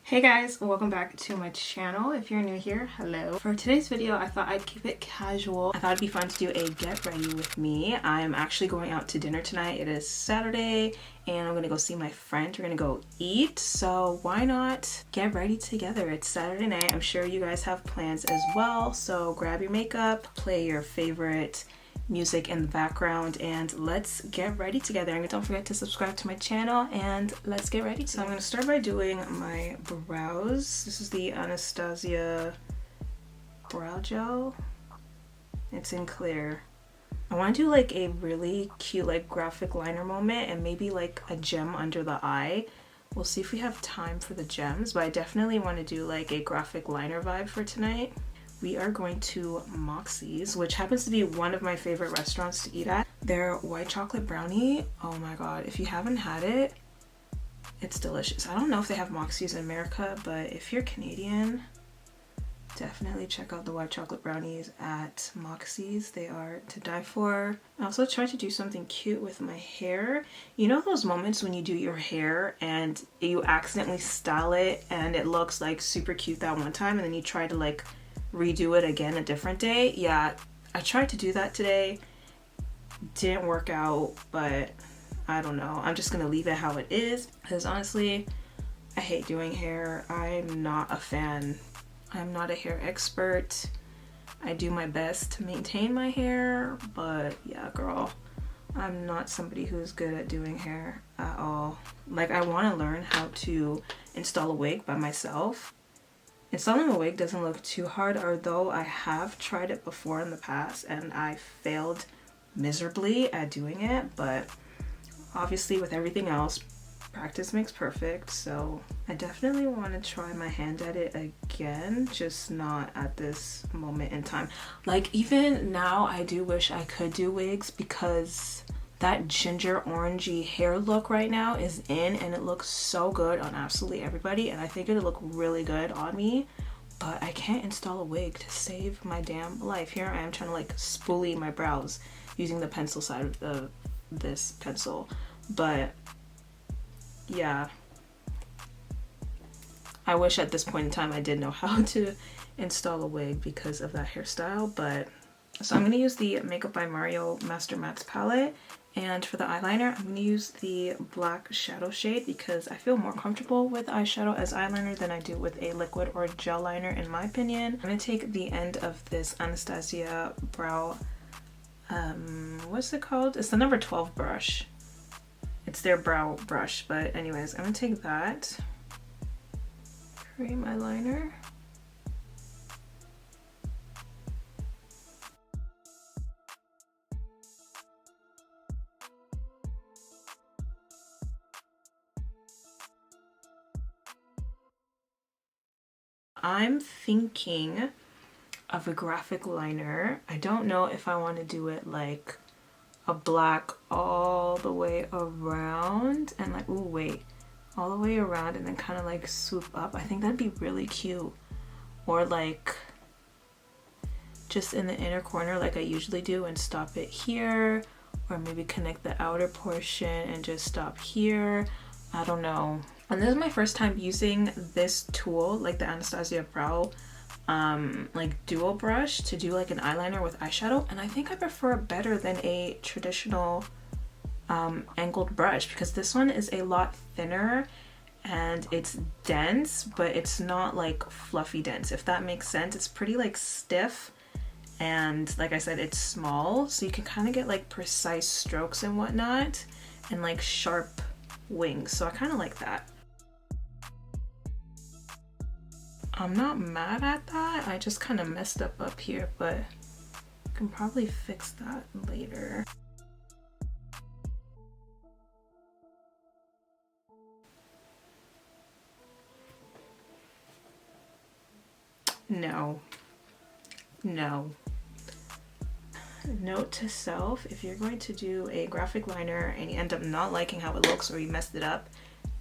Hey guys, welcome back to my channel. If you're new here, hello. For today's video, I thought I'd keep it casual. I thought it'd be fun to do a get ready with me. I'm actually going out to dinner tonight. It is Saturday and I'm gonna go see my friend. We're gonna go eat, so why not get ready together? It's Saturday night. I'm sure you guys have plans as well, so grab your makeup, play your favorite music in the background, and let's get ready together. And don't forget to subscribe to my channel and let's get ready. So I'm going to start by doing my brows. This is the Anastasia brow gel. It's in clear. I want to do like a really cute like graphic liner moment and maybe like a gem under the eye. We'll see if we have time for the gems, but I definitely want to do like a graphic liner vibe for tonight. We are going to Moxie's, which happens to be one of my favorite restaurants to eat at. Their white chocolate brownie, oh my god, if you haven't had it, it's delicious. I don't know if they have Moxie's in America, but if you're Canadian, definitely check out the white chocolate brownies at Moxie's. They are to die for. I also tried to do something cute with my hair. You know those moments when you do your hair and you accidentally style it and it looks like super cute that one time and then you try to like redo it again a different day? Yeah, I tried to do that today. Didn't work out, but I don't know. I'm just gonna leave it how it is because honestly, I hate doing hair. I'm not a fan. I'm not a hair expert. I do my best to maintain my hair, but yeah, girl, I'm not somebody who's good at doing hair at all. Like, I want to learn how to install a wig by myself. Installing a wig doesn't look too hard, although I have tried it before in the past and I failed miserably at doing it, but obviously with everything else, practice makes perfect, so I definitely want to try my hand at it again, just not at this moment in time. Like, even now I do wish I could do wigs because that ginger orangey hair look right now is in and it looks so good on absolutely everybody, and I think it'll look really good on me, but I can't install a wig to save my damn life. Here I am trying to like spoolie my brows using the pencil side of this pencil, but yeah, I wish at this point in time I did know how to install a wig because of that hairstyle. But so I'm going to use the Makeup by Mario Master Mattes palette, and for the eyeliner I'm going to use the black shadow shade because I feel more comfortable with eyeshadow as eyeliner than I do with a liquid or gel liner in my opinion. I'm going to take the end of this Anastasia brow, what's it called? It's the number 12 brush. It's their brow brush, but anyways, I'm going to take that cream eyeliner. I'm thinking of a graphic liner. I don't know if I want to do it like a black all the way around and like, ooh, wait, all the way around and then kind of like swoop up. I think that'd be really cute. Or like just in the inner corner like I usually do and stop it here, or maybe connect the outer portion and just stop here. I don't know. And this is my first time using this tool, like the Anastasia brow like dual brush, to do like an eyeliner with eyeshadow, and I think I prefer it better than a traditional angled brush because this one is a lot thinner and it's dense, but it's not like fluffy dense, if that makes sense. It's pretty like stiff, and like I said, it's small, so you can kind of get like precise strokes and whatnot and like sharp wings, so I kind of like that. I'm not mad at that. I just kind of messed up here, but I can probably fix that later. No. Note to self, if you're going to do a graphic liner and you end up not liking how it looks or you messed it up,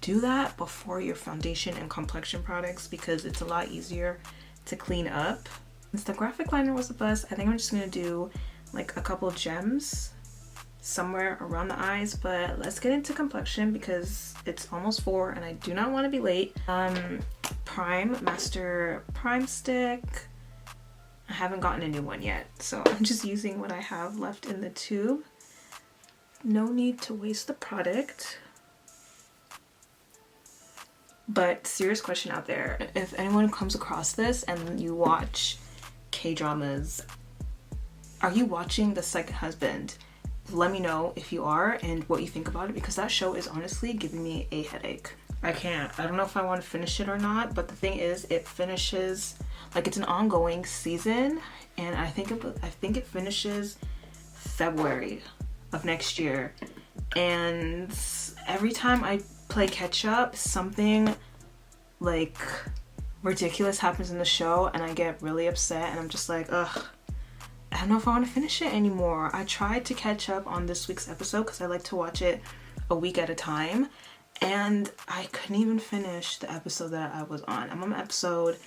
do that before your foundation and complexion products because it's a lot easier to clean up. Since the graphic liner was a bust, I think I'm just gonna do like a couple gems somewhere around the eyes, but let's get into complexion because it's almost 4 and I do not want to be late. Prime Master Prime Stick. I haven't gotten a new one yet, so I'm just using what I have left in the tube. No need to waste the product. But serious question out there, if anyone comes across this and you watch K-dramas, are you watching The Second Husband? Let me know if you are and what you think about it, because that show is honestly giving me a headache. I don't know if I want to finish it or not, but the thing is, it finishes, like, it's an ongoing season, and I think it finishes February of next year. And every time I play catch up, something like ridiculous happens in the show and I get really upset, and I'm just like, ugh, I don't know if I want to finish it anymore. I tried to catch up on this week's episode because I like to watch it a week at a time, and I couldn't even finish the episode that I was on. I'm on episode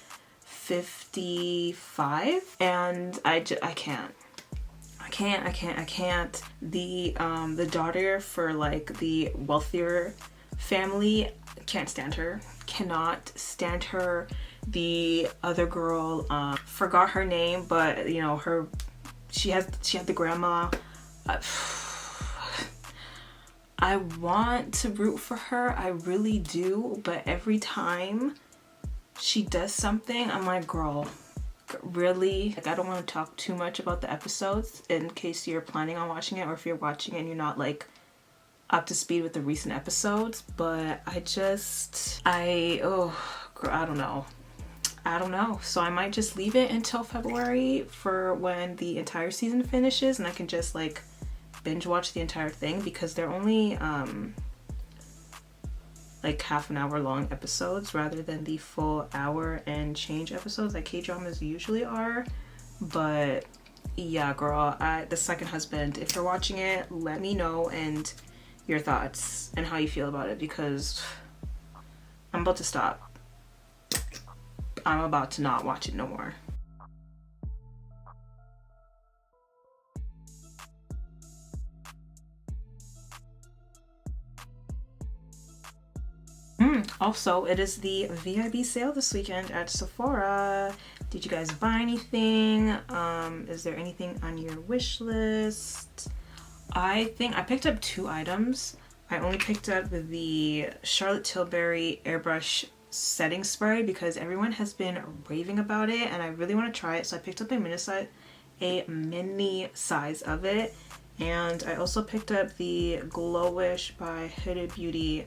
55 and I can't. The daughter for like the wealthier family, can't stand her. Cannot stand her. The other girl, forgot her name, but you know, she had the grandma. I want to root for her, I really do, but every time she does something, I'm like, girl, really? Like, I don't want to talk too much about the episodes in case you're planning on watching it, or if you're watching it and you're not like up to speed with the recent episodes, but I don't know. So I might just leave it until February for when the entire season finishes and I can just like binge watch the entire thing, because they're only like half an hour long episodes rather than the full hour and change episodes like K-dramas usually are. But yeah, girl, The Second Husband, if you're watching it, let me know and your thoughts and how you feel about it, because I'm about to stop. I'm about to not watch it no more. Also, it is the VIB sale this weekend at Sephora. Did you guys buy anything? Is there anything on your wish list? I think I picked up 2 items. I only picked up the Charlotte Tilbury airbrush setting spray because everyone has been raving about it and I really want to try it, so I picked up a mini size of it. And I also picked up the GloWish by Fenty Beauty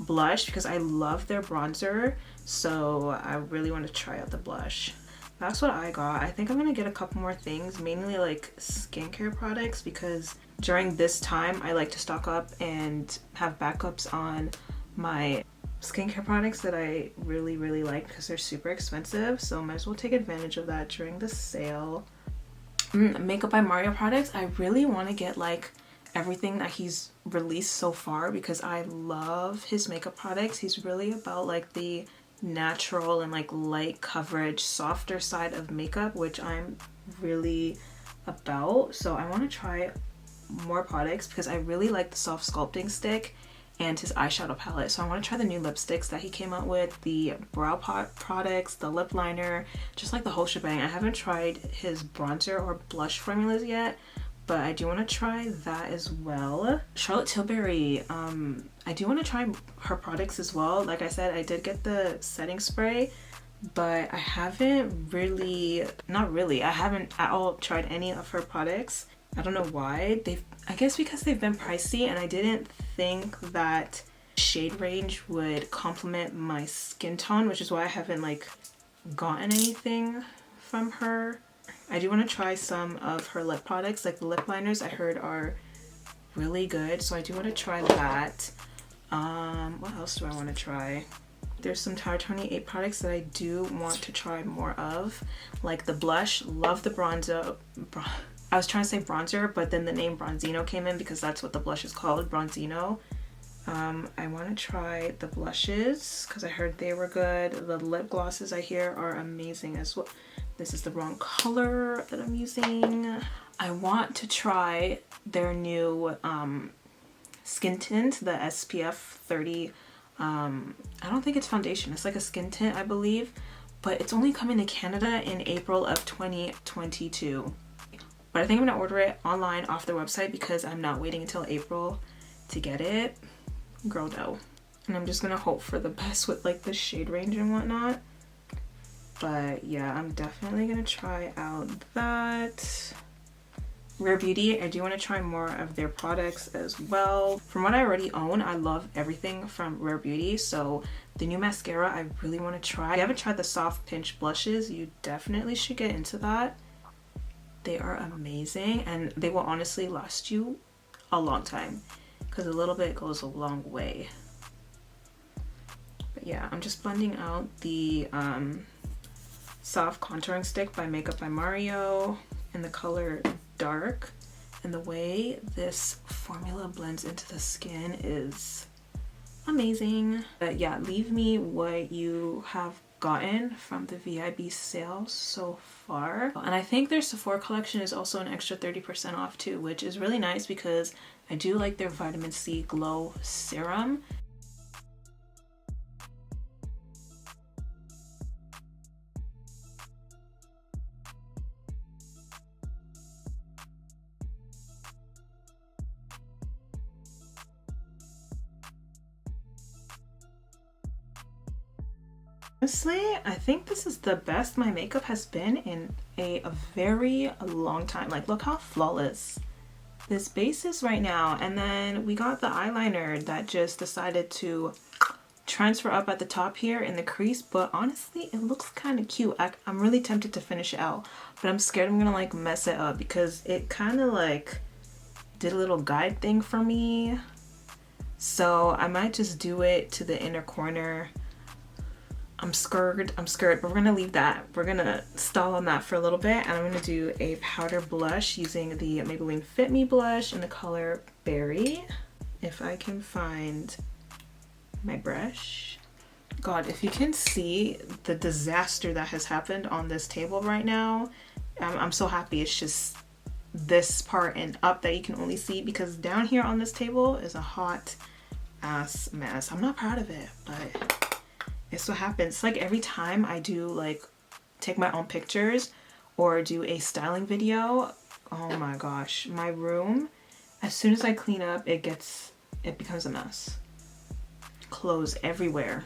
blush because I love their bronzer, so I really want to try out the blush. That's what I got. I think I'm gonna get a couple more things, mainly like skincare products, because during this time I like to stock up and have backups on my skincare products that I really like because they're super expensive, so might as well take advantage of that during the sale. Makeup by Mario products. I really want to get like everything that he's released so far because I love his makeup products. He's really about like the natural and like light coverage, softer side of makeup, which I'm really about. So I want to try more products because I really like the soft sculpting stick and his eyeshadow palette. So I want to try the new lipsticks that he came out with, the brow products, the lip liner, just like the whole shebang. I haven't tried his bronzer or blush formulas yet, but I do want to try that as well. Charlotte Tilbury, I do want to try her products as well. Like I said, I did get the setting spray, but I haven't I haven't at all tried any of her products. I don't know why. I guess because they've been pricey and I didn't think that shade range would complement my skin tone, which is why I haven't like gotten anything from her. I do want to try some of her lip products, like the lip liners I heard are really good, so I do want to try that. What else do I want to try? There's some Tower 28 products that I do want to try more of, like the blush. Love the bronzer. I was trying to say bronzer, but then the name Bronzino came in because that's what the blush is called, Bronzino. I want to try the blushes because I heard they were good. The lip glosses I hear are amazing as well. This is the wrong color that I'm using. I want to try their new skin tint, the SPF 30 I don't think it's foundation, it's like a skin tint, I believe, but it's only coming to Canada in April of 2022. But I think I'm gonna order it online off their website because I'm not waiting until April to get it. Girl dough. And I'm just gonna hope for the best with like the shade range and whatnot. But yeah, I'm definitely gonna try out that. Rare Beauty, I do want to try more of their products as well. From what I already own, I love everything from Rare Beauty. So the new mascara, I really want to try. If you haven't tried the soft pinch blushes, you definitely should get into that. They are amazing and they will honestly last you a long time because a little bit goes a long way. But yeah, I'm just blending out the soft contouring stick by Makeup by Mario in the color Dark, and the way this formula blends into the skin is amazing. But yeah, leave me what you have gotten from the VIB sale so far. And I think their Sephora collection is also an extra 30% off too, which is really nice because I do like their vitamin C glow serum. Honestly, I think this is the best my makeup has been in a very long time. Like, look how flawless this base is right now. And then we got the eyeliner that just decided to transfer up at the top here in the crease. But honestly, it looks kind of cute. I'm really tempted to finish it out. But I'm scared I'm gonna like mess it up because it kind of like did a little guide thing for me. So I might just do it to the inner corner. I'm scared, but we're gonna leave that. We're gonna stall on that for a little bit, and I'm gonna do a powder blush using the Maybelline Fit Me blush in the color Berry. If I can find my brush. God, if you can see the disaster that has happened on this table right now, I'm so happy it's just this part and up that you can only see, because down here on this table is a hot ass mess. I'm not proud of it, but it's what happens. It's like every time I do like take my own pictures or do a styling video, oh my gosh, my room, as soon as I clean up, it becomes a mess. Clothes everywhere.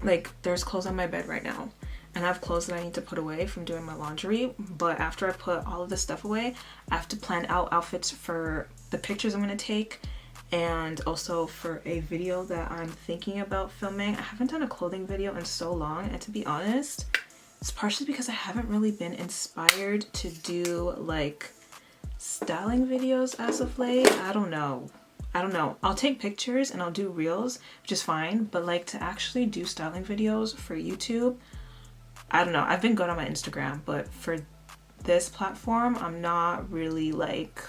Like there's clothes on my bed right now and I have clothes that I need to put away from doing my laundry, but after I put all of this stuff away, I have to plan out outfits for the pictures I'm going to take and also for a video that I'm thinking about filming. I haven't done a clothing video in so long, and to be honest, it's partially because I haven't really been inspired to do like styling videos as of late. I don't know. I'll take pictures and I'll do reels, which is fine, but like to actually do styling videos for YouTube, I don't know. I've been good on my Instagram, but for this platform, I'm not really like,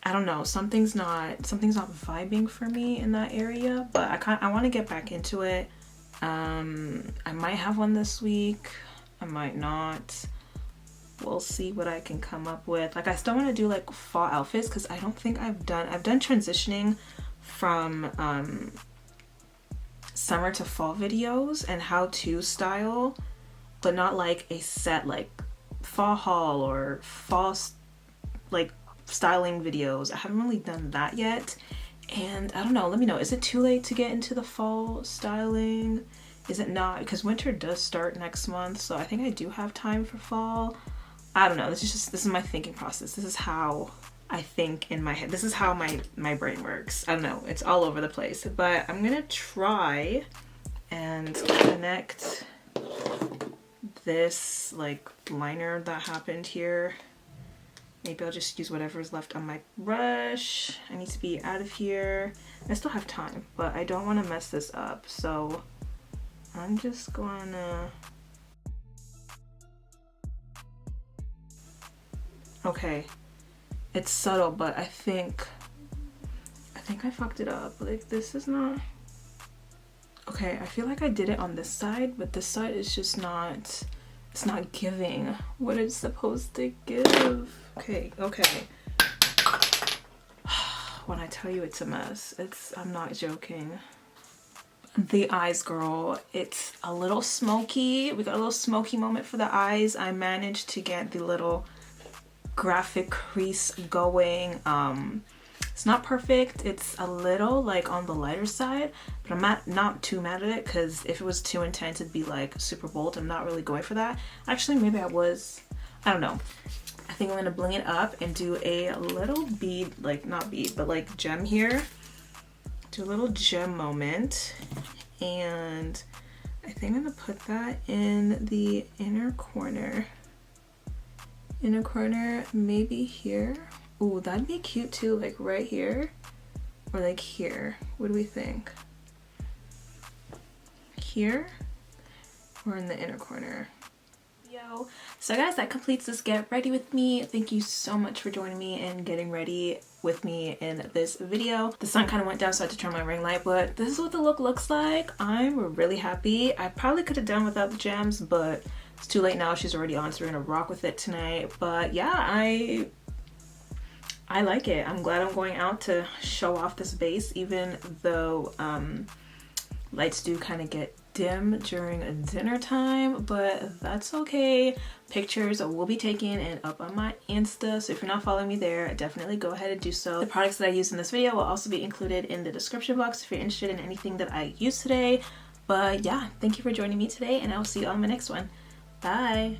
I don't know, something's not vibing for me in that area, but I want to get back into it. I might have one this week, I might not. We'll see what I can come up with. Like I still want to do like fall outfits because I don't think I've done transitioning from summer to fall videos and how to style, but not like a set like fall haul or fall like styling videos. I haven't really done that yet, and I don't know, let me know, is it too late to get into the fall styling? Is it not? Because winter does start next month, so I think I do have time for fall. I don't know, this is my thinking process. This is how I think in my head. This is how my brain works. I don't know, it's all over the place, but I'm gonna try and connect this like liner that happened here. Maybe I'll just use whatever's left on my brush. I need to be out of here. I still have time, but I don't want to mess this up, so I'm just gonna... Okay, it's subtle, but I think I fucked it up. Like, this is not... Okay, I feel like I did it on this side, but this side is just not... It's not giving what it's supposed to give. Okay. When I tell you it's a mess, I'm not joking. the eyes, girl. It's a little smoky. We got a little smoky moment for the eyes. I managed to get the little graphic crease going. It's not perfect. It's a little like on the lighter side, but I'm not too mad at it, because if it was too intense it'd be like super bold. I'm not really going for that. Actually, maybe I was. I don't know. I think I'm gonna bling it up and do a little bead, like not bead, but like gem here. Do a little gem moment, and I think I'm gonna put that in the inner corner. Inner corner, maybe here. Ooh, that'd be cute too, like right here or like here. What do we think? Here or in the inner corner? Yo, so guys, that completes this get ready with me. Thank you so much for joining me and getting ready with me in this video. The sun kind of went down, so I had to turn my ring light, but this is what the look looks like. I'm really happy. I probably could have done without the gems, but it's too late now. She's already on, so we're gonna rock with it tonight. But yeah, I like it. I'm glad I'm going out to show off this base, even though lights do kind of get dim during dinner time, but that's okay. Pictures will be taken and up on my Insta, so if you're not following me there, definitely go ahead and do so. The products that I used in this video will also be included in the description box if you're interested in anything that I used today. But yeah, thank you for joining me today, and I will see you on my next one. Bye.